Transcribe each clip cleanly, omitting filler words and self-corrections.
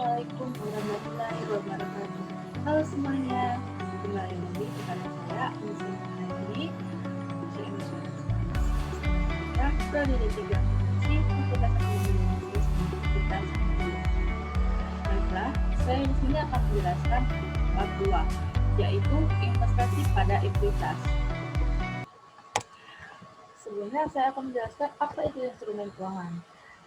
Assalamualaikum warahmatullahi wabarakatuh. Halo semuanya, kembali lagi kepada saya, Miss Hari, Bahasa Indonesia kita Prodi D3 Akuntansi Fakultas Ekonomi Bisnis Universitas Unpad. Baiklah, saya di sini akan menjelaskan bab 2, yaitu investasi pada ekuitas. Sebelumnya saya akan menjelaskan apa itu instrumen keuangan.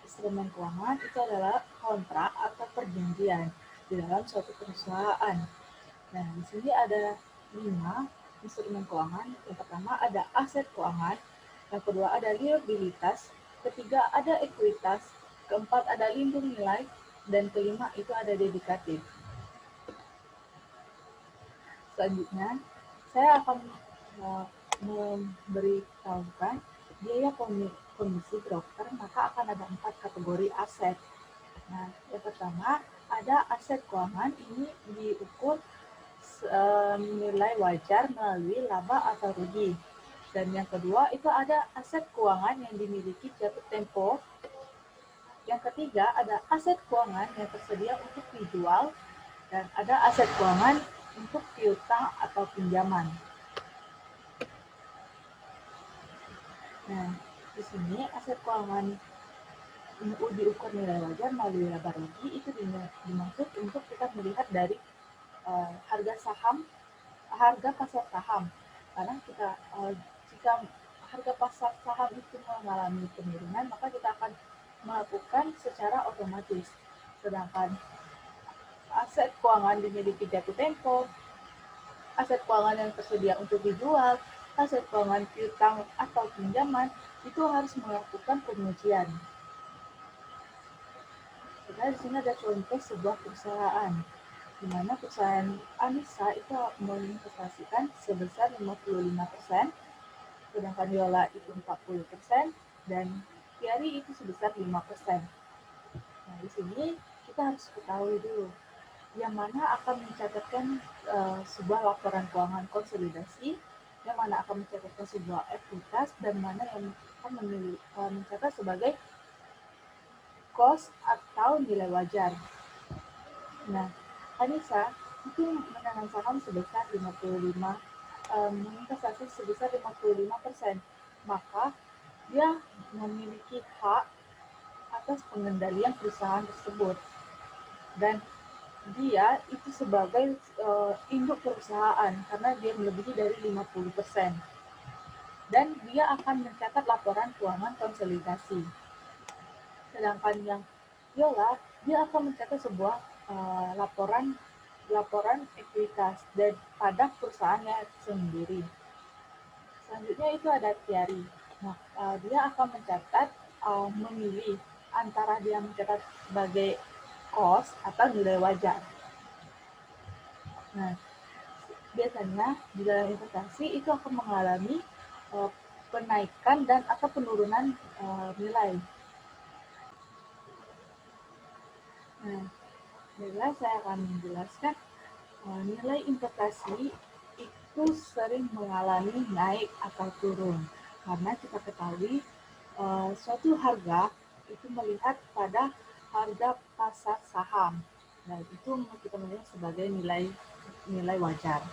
Instrumen keuangan itu adalah kontrak atau perjanjian di dalam suatu perusahaan. Nah, di sini ada 5 instrumen keuangan. Yang pertama ada aset keuangan, yang kedua ada liabilitas, ketiga ada ekuitas, keempat ada lindung nilai, dan kelima itu ada dedikatif. Selanjutnya, saya akan memberitahukan biaya komisi broker, maka akan ada 4 kategori aset. Nah, yang pertama ada aset keuangan, ini diukur nilai wajar melalui laba atau rugi. Dan yang kedua itu ada aset keuangan yang dimiliki jatuh tempo. Yang ketiga ada aset keuangan yang tersedia untuk dijual, dan ada aset keuangan untuk piutang atau pinjaman. Nah, di sini aset keuangan diukur nilai wajar melalui laba rugi itu dimaksud untuk kita melihat dari harga pasar saham. Karena jika harga pasar saham itu mengalami penurunan, maka kita akan melakukan secara otomatis. Sedangkan aset keuangan dimiliki jatuh tempo, aset keuangan yang tersedia untuk dijual, aset keuangan piutang atau pinjaman, itu harus melakukan pengujian. Kita di sini ada contoh sebuah perusahaan, di mana perusahaan Anissa itu menginvestasikan sebesar 55%, sedangkan Yola itu 40%, dan Tiari itu sebesar 5%. Nah, di sini kita harus ketahui dulu, yang mana akan mencatatkan sebuah laporan keuangan konsolidasi, yang mana akan mencatatkan sebuah ekuitas, dan mana yang akan mencatat sebagai cost atau nilai wajar. Nah, Anissa itu menanam saham sebesar 55, investasi sebesar 55%, maka dia memiliki hak atas pengendalian perusahaan tersebut, dan dia itu sebagai induk perusahaan karena dia melebihi dari 50%, dan dia akan mencatat laporan keuangan konsolidasi. Sedangkan yang Yola, dia akan mencatat sebuah laporan ekuitas dan pada perusahaannya sendiri. Selanjutnya itu ada Tiari. Nah, dia akan mencatat memilih antara dia mencatat sebagai cost atau nilai wajar. Nah, biasanya di dalam investasi itu akan mengalami penaikan dan atau penurunan nilai. Nah, baiklah saya akan menjelaskan nilai investasi itu sering mengalami naik atau turun, karena kita ketahui suatu harga itu melihat pada harga pasar saham, dan itu kita melihat sebagai nilai wajar.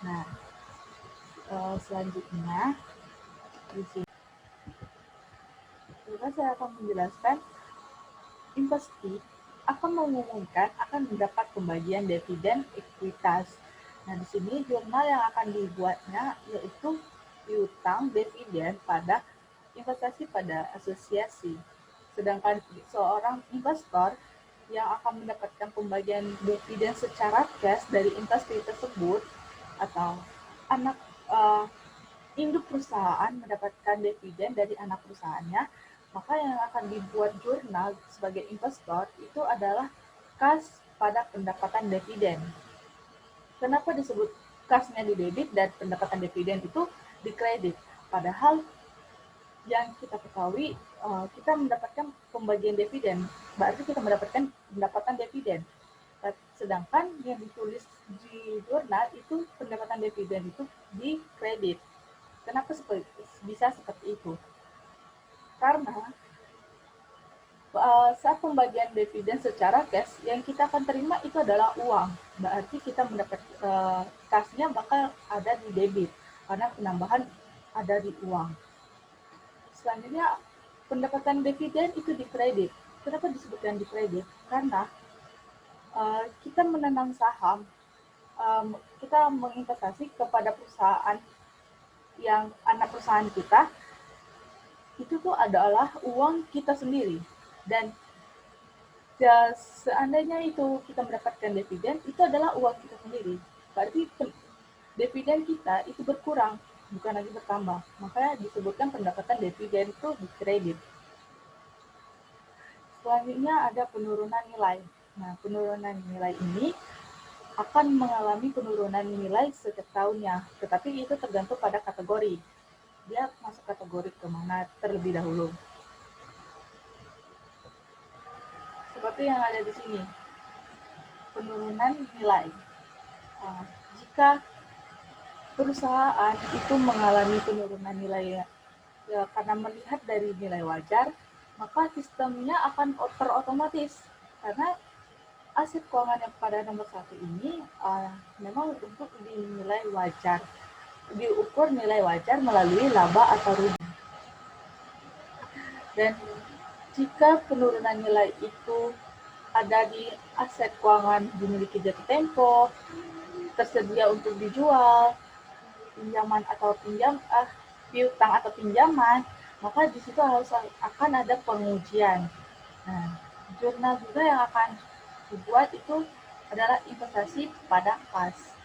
Nah, selanjutnya di sini saya akan menjelaskan investasi akan mengumumkan akan mendapat pembagian dividen ekuitas. Nah, di sini jurnal yang akan dibuatnya yaitu piutang dividen pada investasi pada asosiasi. Sedangkan seorang investor yang akan mendapatkan pembagian dividen secara cash dari investasi tersebut, atau anak induk perusahaan mendapatkan dividen dari anak perusahaannya, maka yang akan dibuat jurnal sebagai investor itu adalah kas pada pendapatan dividen. Kenapa disebut kasnya di debit dan pendapatan dividen itu di kredit? Padahal yang kita ketahui kita mendapatkan pembagian dividen, berarti kita mendapatkan pendapatan dividen. Sedangkan yang ditulis di jurnal itu pendapatan dividen itu di kredit. Kenapa bisa seperti itu? Karena Saat pembagian dividen secara cash, yang kita akan terima itu adalah uang. Berarti kita mendapat kasnya bakal ada di debit, karena penambahan ada di uang. Selanjutnya, pendapatan dividen itu di kredit. Kenapa disebutkan di kredit? Karena kita menanam saham, kita menginvestasi kepada perusahaan yang anak perusahaan kita, itu tuh adalah uang kita sendiri. Dan ya, seandainya itu kita mendapatkan dividen, itu adalah uang kita sendiri. Berarti dividen kita itu berkurang, bukan lagi bertambah. Makanya disebutkan pendapatan dividen itu di kredit. Selanjutnya ada penurunan nilai. Nah, penurunan nilai ini akan mengalami penurunan nilai setiap tahunnya, tetapi itu tergantung pada kategori. Dia masuk kategori kemana terlebih dahulu. Seperti yang ada di sini, penurunan nilai. Jika perusahaan itu mengalami penurunan nilai ya, karena melihat dari nilai wajar, maka sistemnya akan terotomatis karena aset keuangan yang pada nomor 1 ini memang untuk dinilai wajar, diukur nilai wajar melalui laba atau rugi. Dan jika penurunan nilai itu ada di aset keuangan dimiliki jatuh tempo, tersedia untuk dijual, pinjaman atau piutang atau pinjaman, maka di situ harus akan ada pengujian. Nah, jurnal juga yang akan dibuat itu adalah investasi pada kas.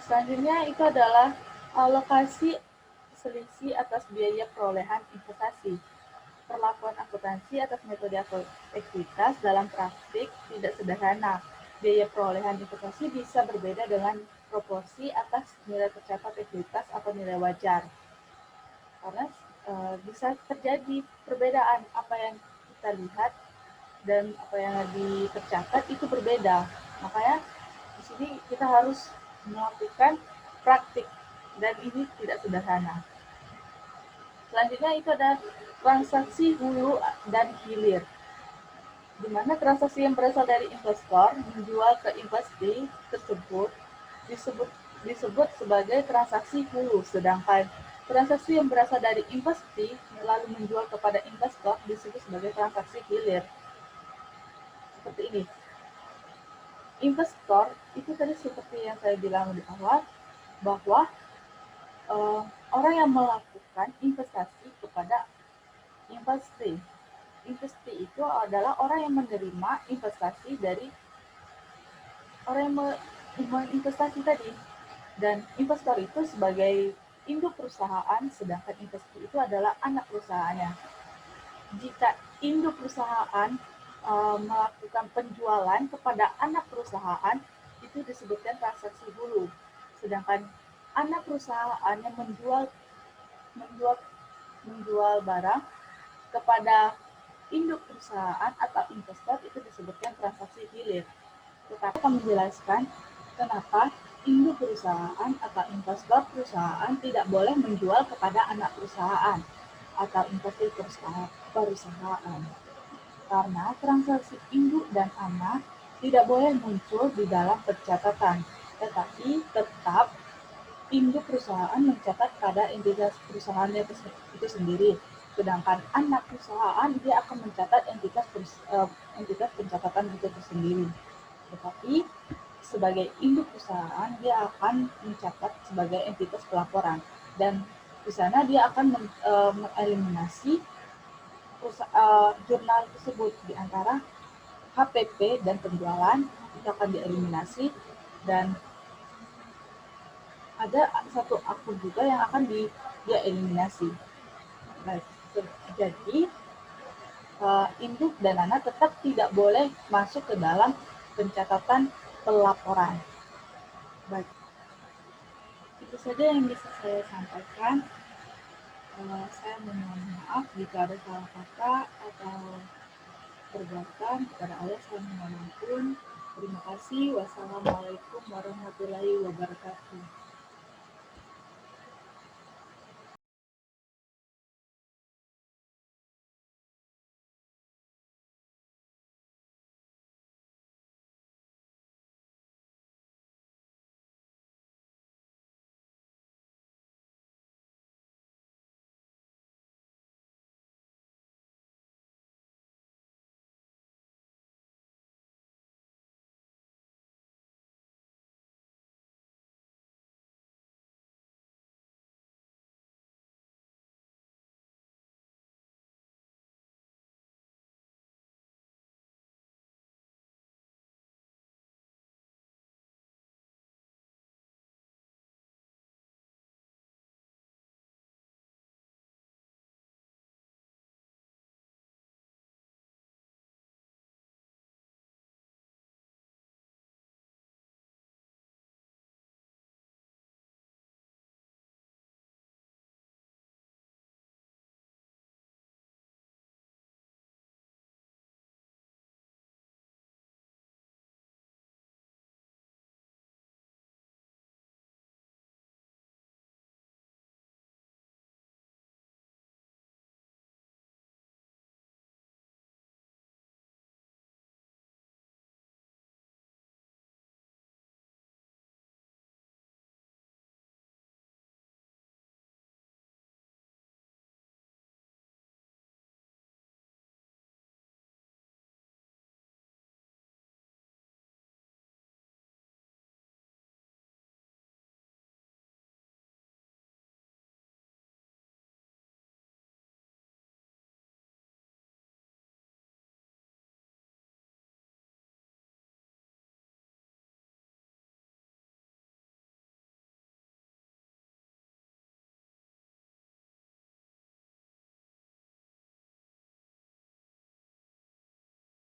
Selanjutnya itu adalah alokasi selisih atas biaya perolehan investasi. Perlakuan akuntansi atas metode ekuitas dalam praktik tidak sederhana. Biaya perolehan investasi bisa berbeda dengan proporsi atas nilai tercatat ekuitas atau nilai wajar. Karena bisa terjadi perbedaan, apa yang kita lihat dan apa yang tercatat itu berbeda. Makanya di sini kita harus melakukan praktik dan ini tidak sederhana. Selanjutnya itu ada transaksi hulu dan hilir, di mana transaksi yang berasal dari investor menjual ke investasi tersebut disebut sebagai transaksi hulu, sedangkan transaksi yang berasal dari investasi lalu menjual kepada investor disebut sebagai transaksi hilir. Seperti ini. Investor itu tadi seperti yang saya bilang di awal, bahwa orang yang melakukan investasi kepada investasi. Investasi itu adalah orang yang menerima investasi dari orang yang menginvestasi tadi. Dan investor itu sebagai induk perusahaan, sedangkan investasi itu adalah anak perusahaannya. Jika induk perusahaan melakukan penjualan kepada anak perusahaan, itu disebutkan transaksi hulu. Sedangkan anak perusahaan yang menjual barang kepada induk perusahaan atau investor itu disebutkan transaksi hilir. Tetapi akan menjelaskan kenapa induk perusahaan atau investor perusahaan tidak boleh menjual kepada anak perusahaan atau investor perusahaan. Karena transaksi induk dan anak tidak boleh muncul di dalam pencatatan, tetapi tetap induk perusahaan mencatat pada entitas perusahaannya itu sendiri. Sedangkan anak perusahaan dia akan mencatat entitas pencatatan itu sendiri. Tetapi sebagai induk perusahaan dia akan mencatat sebagai entitas pelaporan, dan di sana dia akan mengeliminasi jurnal tersebut di antara HPP dan penjualan itu akan dieliminasi, dan ada satu akun juga yang akan dia eliminasi. Nah, jadi induk dan anak tetap tidak boleh masuk ke dalam pencatatan pelaporan. Baik, itu saja yang bisa saya sampaikan. Saya mohon maaf jika ada salah kata atau perbuatan kepada Allah saya mohon ampun. Terima kasih. Wassalamualaikum warahmatullahi wabarakatuh.